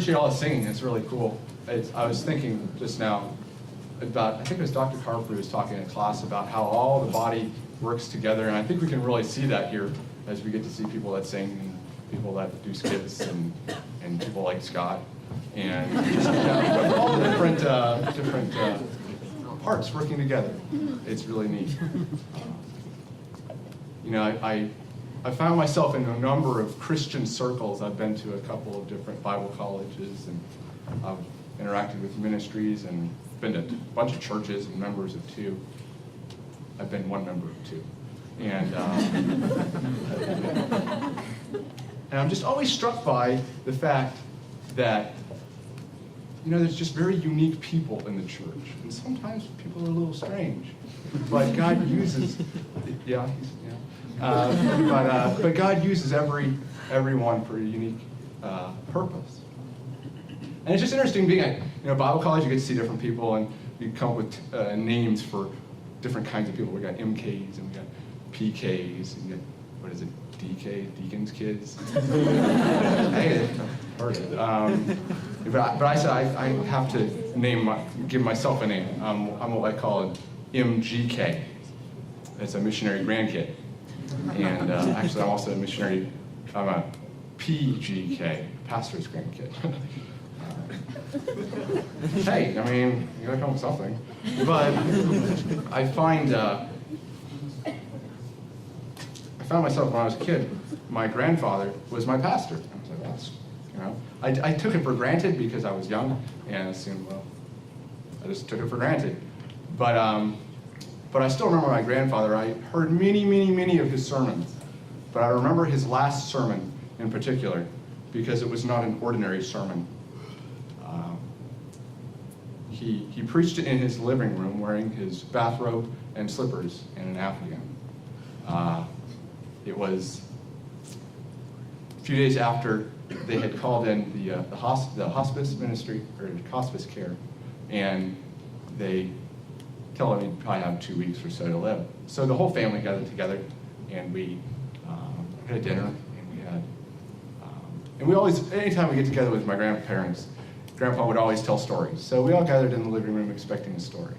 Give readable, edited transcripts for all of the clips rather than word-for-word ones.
appreciate all the singing. It's really cool. I was thinking just now about, I think it was Dr. Carper who was talking in class about how all the body works together, and I think we can really see that here as we get to see people that sing and people that do skits and people like Scott and just, all the different parts working together. It's really neat. I found myself in a number of Christian circles. I've been to a couple of different Bible colleges, and I've interacted with ministries and been to a bunch of churches and members of two. I've been one member of two. And I'm just always struck by the fact that, there's just very unique people in the church. And sometimes people are a little strange. But God uses, but God uses everyone for a unique purpose. And it's just interesting being at Bible college. You get to see different people, and you come up with names for different kinds of people. We got MKs and we got PKs and we got, what is it, DK, Deacon's Kids. Hey, I've heard it. But I said I have to give myself a name. I'm what I call an MGK. It's a missionary grandkid. And actually, I'm also a missionary. I'm a PGK, pastor's grandkid. Hey, I mean, you gotta come with something. But I found myself when I was a kid, my grandfather was my pastor. I was like, that's, I took it for granted because I was young and assumed, well, I just took it for granted. But I still remember my grandfather. I heard many of his sermons. But I remember his last sermon in particular because it was not an ordinary sermon. He preached it in his living room wearing his bathrobe and slippers and an afghan. It was a few days after they had called in the hospice ministry, or hospice care, and they told him he'd probably have 2 weeks or so to live. So the whole family gathered together, and we had a dinner, and we always, anytime we get together with my grandparents, Grandpa would always tell stories. So we all gathered in the living room expecting a story.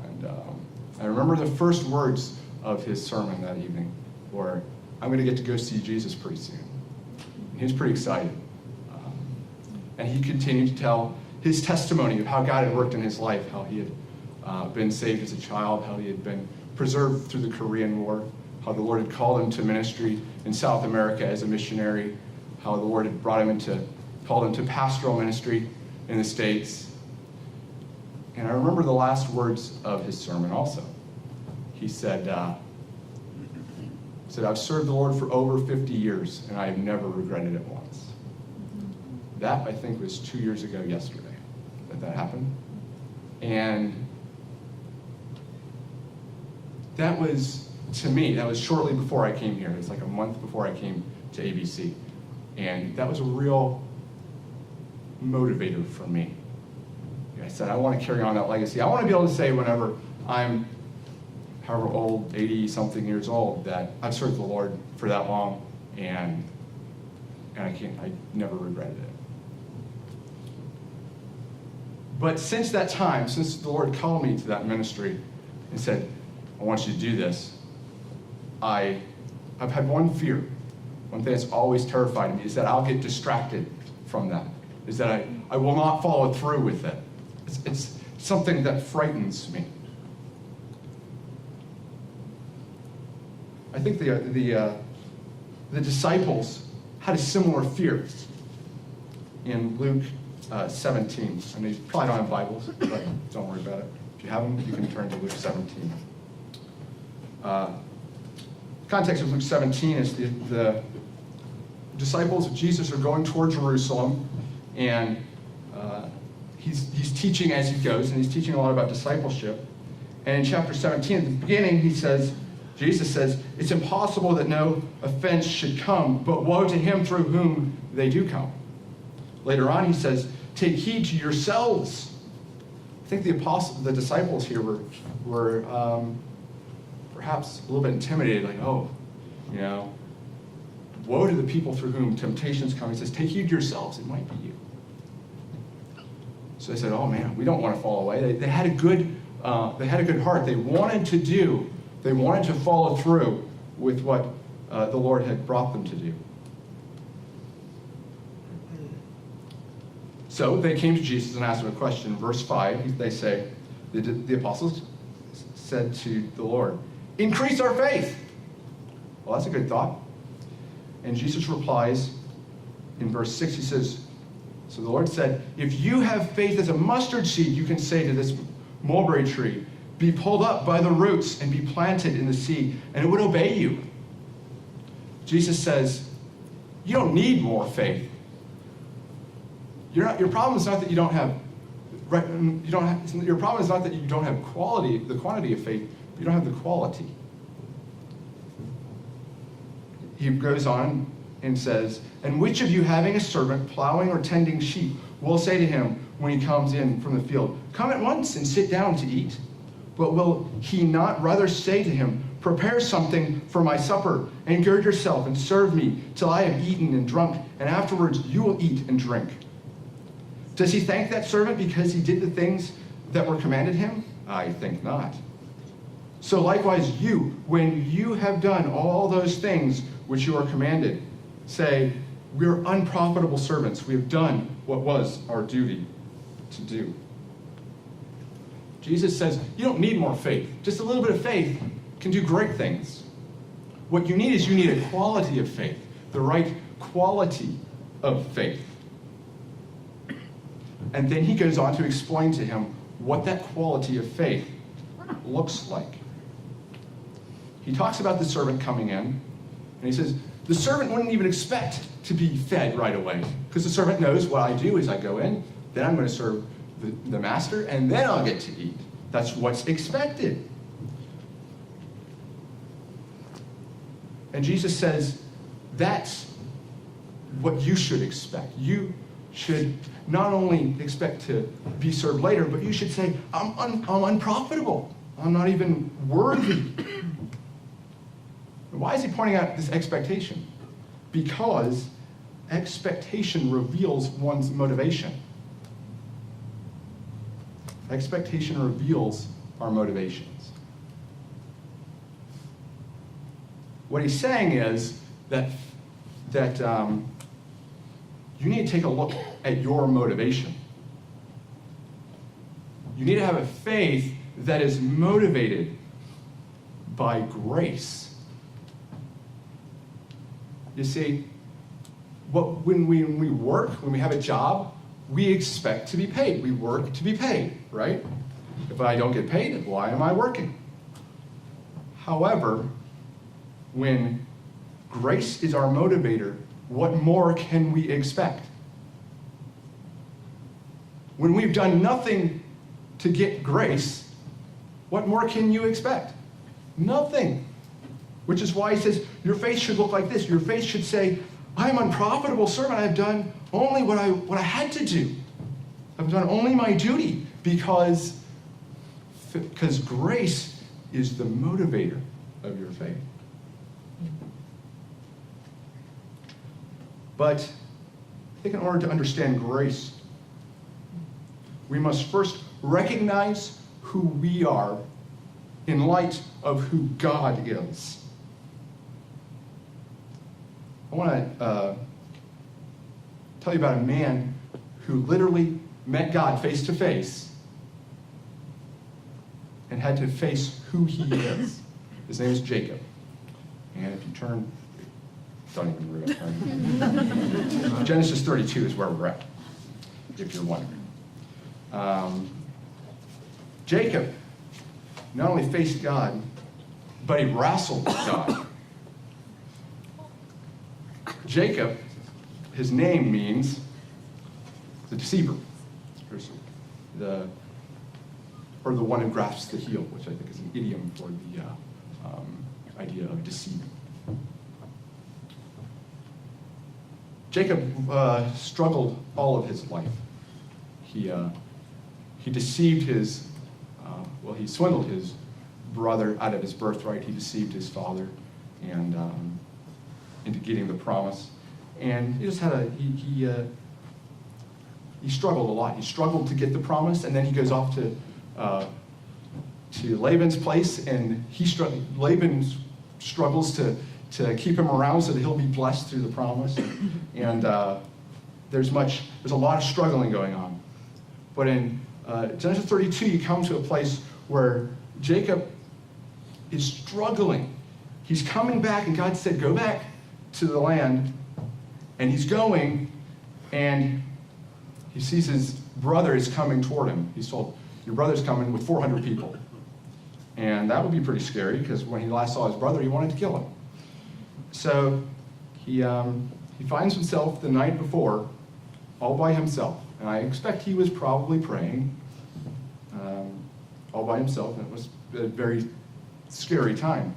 And I remember the first words of his sermon that evening were, I'm going to get to go see Jesus pretty soon. And he was pretty excited. And he continued to tell his testimony of how God had worked in his life, how he had been saved as a child, how he had been preserved through the Korean War, how the Lord had called him to ministry in South America as a missionary, how the Lord had called him to pastoral ministry in the States. And I remember the last words of his sermon also. He said, I've served the Lord for over 50 years, and I have never regretted it once. That, I think, was 2 years ago yesterday that happened. And that was, to me, that was shortly before I came here. It was like a month before I came to ABC. And that was a real motivator for me. I said, I want to carry on that legacy. I want to be able to say whenever I'm however old, 80-something years old, that I've served the Lord for that long, and I never regretted it. But since that time, since the Lord called me to that ministry and said, I want you to do this, I've had one fear. One thing that's always terrified me is that I'll get distracted from that, is that I will not follow through with it. It's something that frightens me. I think the disciples had a similar fear in Luke 17. And you probably don't have Bibles, but don't worry about it. If you have them, you can turn to Luke 17. The context of Luke 17 is the disciples of Jesus are going toward Jerusalem, and he's teaching as he goes, and he's teaching a lot about discipleship. And in chapter 17, at the beginning, Jesus says, it's impossible that no offense should come, but woe to him through whom they do come. Later on, he says, take heed to yourselves. I think the disciples here were perhaps a little bit intimidated, like, woe to the people through whom temptations come. He says, take heed to yourselves. It might be you. So they said, oh man, we don't want to fall away. They had a good heart. They wanted to follow through with what the Lord had brought them to do. So they came to Jesus and asked him a question. Verse 5, they say, the apostles said to the Lord, increase our faith. Well, that's a good thought. And Jesus replies in verse 6, he says, so the Lord said, if you have faith as a mustard seed, you can say to this mulberry tree, be pulled up by the roots and be planted in the sea, and it would obey you. Jesus says, you don't need more faith. Your problem is not that you don't have, your problem is not that you don't have the quantity of faith, but you don't have the quality. He goes on and says, and which of you having a servant plowing or tending sheep will say to him when he comes in from the field, come at once and sit down to eat? But will he not rather say to him, prepare something for my supper, and gird yourself and serve me till I have eaten and drunk, and afterwards you will eat and drink? Does he thank that servant because he did the things that were commanded him? I think not. So likewise you, when you have done all those things which you are commanded, say, we're unprofitable servants. We have done what was our duty to do. Jesus says, you don't need more faith. Just a little bit of faith can do great things. What you need is a quality of faith, the right quality of faith. And then he goes on to explain to him what that quality of faith looks like. He talks about the servant coming in, and he says, the servant wouldn't even expect to be fed right away, because the servant knows what I do is I go in, then I'm going to serve the master, and then I'll get to eat. That's what's expected. And Jesus says, that's what you should expect. You should not only expect to be served later, but you should say, I'm unprofitable. I'm not even worthy. Why is he pointing out this expectation? Because expectation reveals one's motivation. Expectation reveals our motivations. What he's saying is that you need to take a look at your motivation. You need to have a faith that is motivated by grace. You see, when we work, when we have a job, we expect to be paid. We work to be paid, right? If I don't get paid, why am I working? However, when grace is our motivator, what more can we expect? When we've done nothing to get grace, what more can you expect? Nothing. Which is why he says, your faith should look like this. Your faith should say, I'm an unprofitable servant. I've done only what I had to do. I've done only my duty because grace is the motivator of your faith. But I think in order to understand grace, we must first recognize who we are in light of who God is. I want to tell you about a man who literally met God face to face and had to face who he is. His name is Jacob. And if you turn, don't even read it. Genesis 32 is where we're at, if you're wondering. Jacob not only faced God, but he wrestled with God. Jacob, his name means the deceiver, or the one who grasps the heel, which I think is an idiom for the idea of deceiving. Jacob struggled all of his life. He deceived he swindled his brother out of his birthright. He deceived his father and into getting the promise. And he just had he struggled a lot. He struggled to get the promise, and then he goes off to Laban's place, and Laban struggles to keep him around so that he'll be blessed through the promise. And there's a lot of struggling going on. But in Genesis 32, you come to a place where Jacob is struggling. He's coming back, and God said, go back to the land. And he's going, and he sees his brother is coming toward him. He's told, your brother's coming with 400 people. And that would be pretty scary, because when he last saw his brother, he wanted to kill him. So he finds himself the night before all by himself. And I expect he was probably praying all by himself, and it was a very scary time.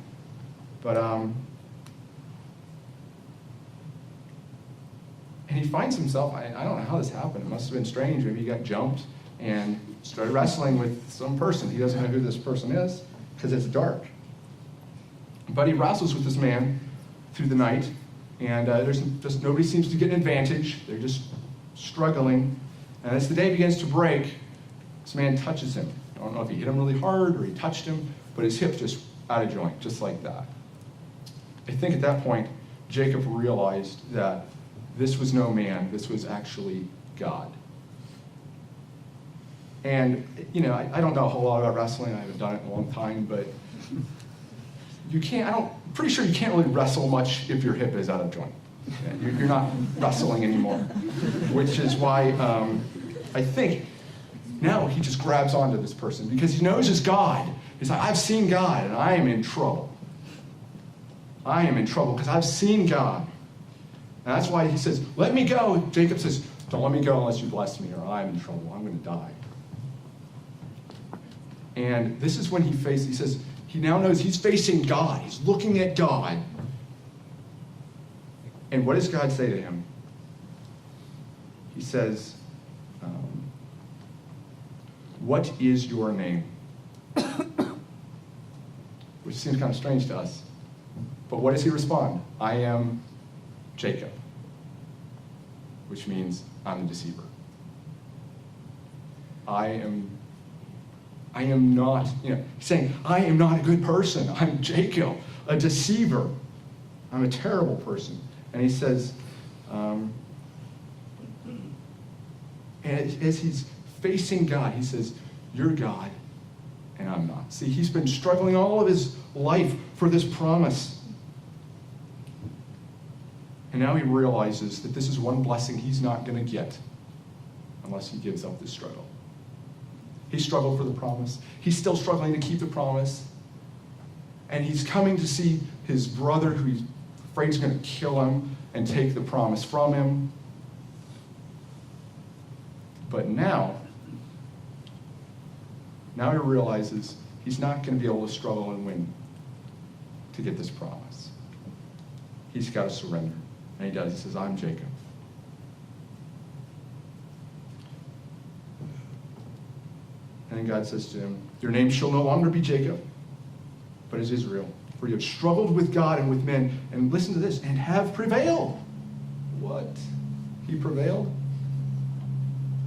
But and he finds himself, I don't know how this happened. It must have been strange. Maybe he got jumped and started wrestling with some person. He doesn't know who this person is because it's dark. But he wrestles with this man through the night, and nobody seems to get an advantage. They're just struggling. And as the day begins to break, this man touches him. I don't know if he hit him really hard or he touched him, but his hip just out of joint, just like that. I think at that point, Jacob realized that this was no man, this was actually God. And, I don't know a whole lot about wrestling. I haven't done it in a long time, but I'm pretty sure you can't really wrestle much if your hip is out of joint. You're not wrestling anymore, which is why I think now he just grabs onto this person because he knows it's God. He's like, I've seen God, and I am in trouble. I am in trouble because I've seen God. And that's why he says, let me go. Jacob says, don't let me go unless you bless me, or I'm in trouble. I'm going to die. And this is when he says, he now knows he's facing God. He's looking at God. And what does God say to him? He says, what is your name? Which seems kind of strange to us. But what does he respond? I am Jacob, which means I'm the deceiver. I am not, he's saying, I am not a good person. I'm Jacob, a deceiver. I'm a terrible person. And he says, and as he's facing God, he says, you're God, and I'm not. See, he's been struggling all of his life for this promise. And now he realizes that this is one blessing he's not going to get unless he gives up this struggle. He struggled for the promise. He's still struggling to keep the promise. And he's coming to see his brother, who he's afraid is going to kill him and take the promise from him. But now he realizes he's not going to be able to struggle and win to get this promise. He's got to surrender. And he does. He says, I'm Jacob. And then God says to him, your name shall no longer be Jacob, but is Israel. For you have struggled with God and with men, and listen to this, and have prevailed. What? He prevailed?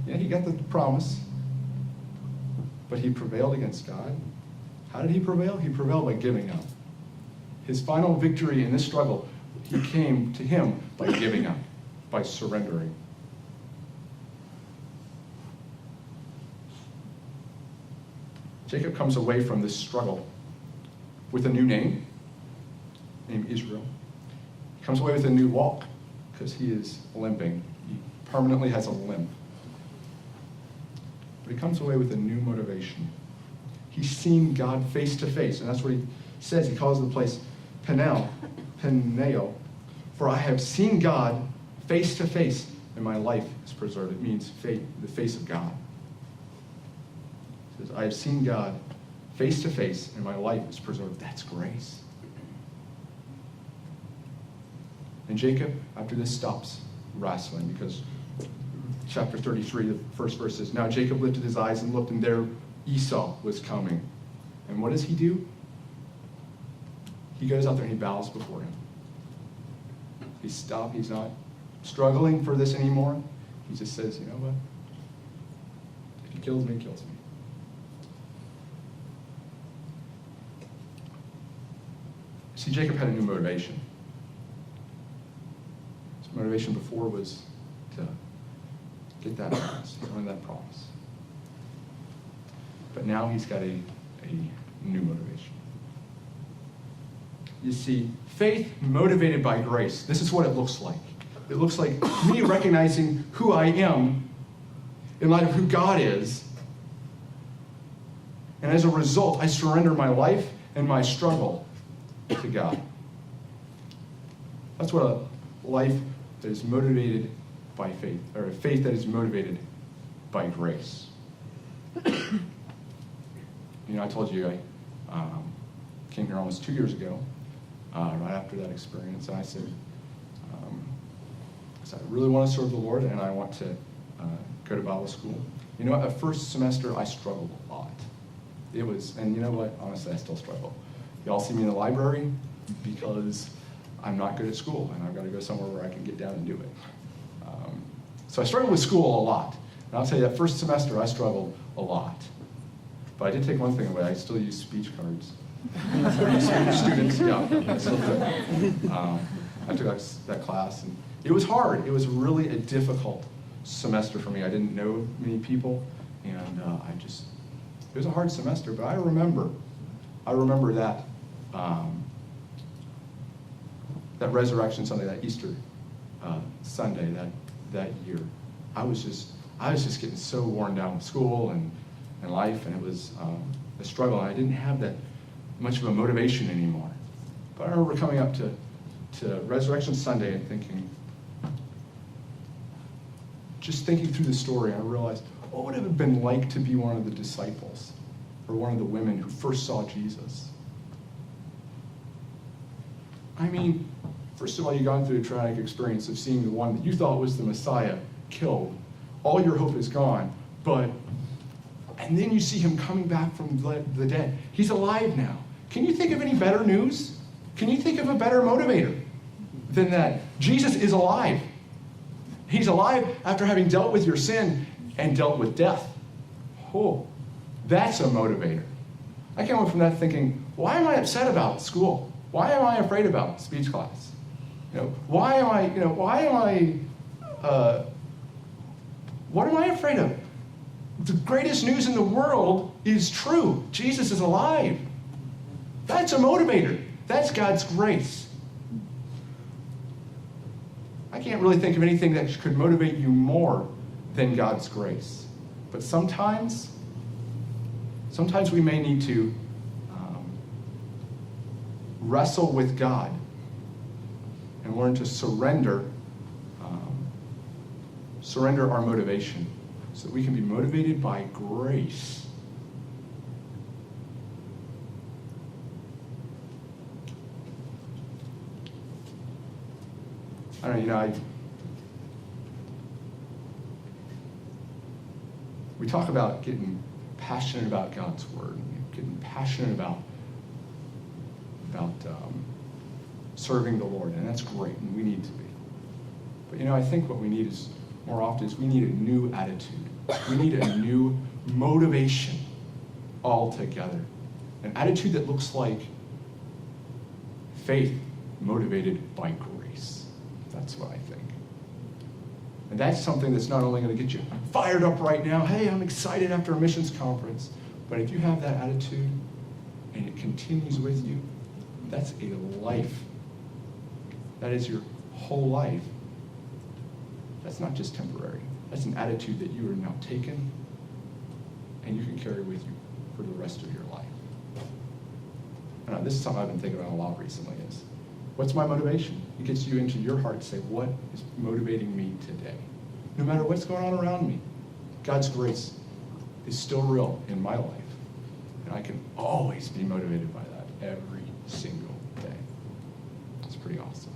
Yeah, he got the promise. But he prevailed against God. How did he prevail? He prevailed by giving up. His final victory in this struggle, he came to him by giving up, by surrendering. Jacob comes away from this struggle with a new name, named Israel. He comes away with a new walk because he is limping. He permanently has a limp. But he comes away with a new motivation. He's seen God face to face, and that's what he says. He calls the place Peniel, for I have seen God face to face, and my life is preserved. It means the face of God. He says, I have seen God face to face, and my life is preserved. That's grace. And Jacob, after this, stops wrestling because chapter 33, the first verse says, now Jacob lifted his eyes and looked, and there Esau was coming. And what does he do? He goes out there and he bows before him. He's stopped. He's not struggling for this anymore. He just says, you know what? He kills me, kills me. See, Jacob had a new motivation. His motivation before was to get that promise, to earn that promise. But now he's got a new motivation. You see, faith motivated by grace, this is what it looks like. It looks like me recognizing who I am in light of who God is. And as a result, I surrender my life and my struggle to God. That's what a life that is motivated by faith, or a faith that is motivated by grace. I told you I came here almost 2 years ago, right after that experience, and I said, I really want to serve the Lord, and I want to go to Bible school. You know what? At first semester, I struggled a lot. It was, and you know what? Honestly, I still struggle. Y'all see me in the library because I'm not good at school, and I've got to go somewhere where I can get down and do it. So I struggled with school a lot. And I'll tell you, that first semester, I struggled a lot. But I did take one thing away. I still use speech cards. Students, yeah, I still do. I took that class, and it was hard. It was really a difficult semester for me. I didn't know many people, and it was a hard semester, but I remember that that Resurrection Sunday, that Easter Sunday, that year. I was just getting so worn down with school and life, and it was a struggle. And I didn't have that much of a motivation anymore. But I remember coming up to Resurrection Sunday and just thinking through the story, I realized, what would it have been like to be one of the disciples or one of the women who first saw Jesus? I mean, first of all, you've gone through a traumatic experience of seeing the one that you thought was the Messiah killed. All your hope is gone, and then you see him coming back from the dead. He's alive now. Can you think of any better news? Can you think of a better motivator than that? Jesus is alive. He's alive after having dealt with your sin and dealt with death. Oh, that's a motivator. I came away from that thinking, why am I upset about school? Why am I afraid about speech class? What am I afraid of? The greatest news in the world is true. Jesus is alive. That's a motivator. That's God's grace. I can't really think of anything that could motivate you more than God's grace. But sometimes we may need to wrestle with God and learn to surrender our motivation so that we can be motivated by grace. I don't know, we talk about getting passionate about God's Word, getting passionate about serving the Lord, and that's great, and we need to be. But I think what we need is, more often, is we need a new attitude. We need a new motivation altogether. An attitude that looks like faith motivated by grace. That's what I think. And that's something that's not only going to get you fired up right now, hey, I'm excited after a missions conference, but if you have that attitude and it continues with you, that's a life. That is your whole life. That's not just temporary. That's an attitude that you are now taken and you can carry with you for the rest of your life. This is something I've been thinking about a lot recently is, what's my motivation? It gets you into your heart to say, what is motivating me today? No matter what's going on around me, God's grace is still real in my life. And I can always be motivated by that every single day. It's pretty awesome.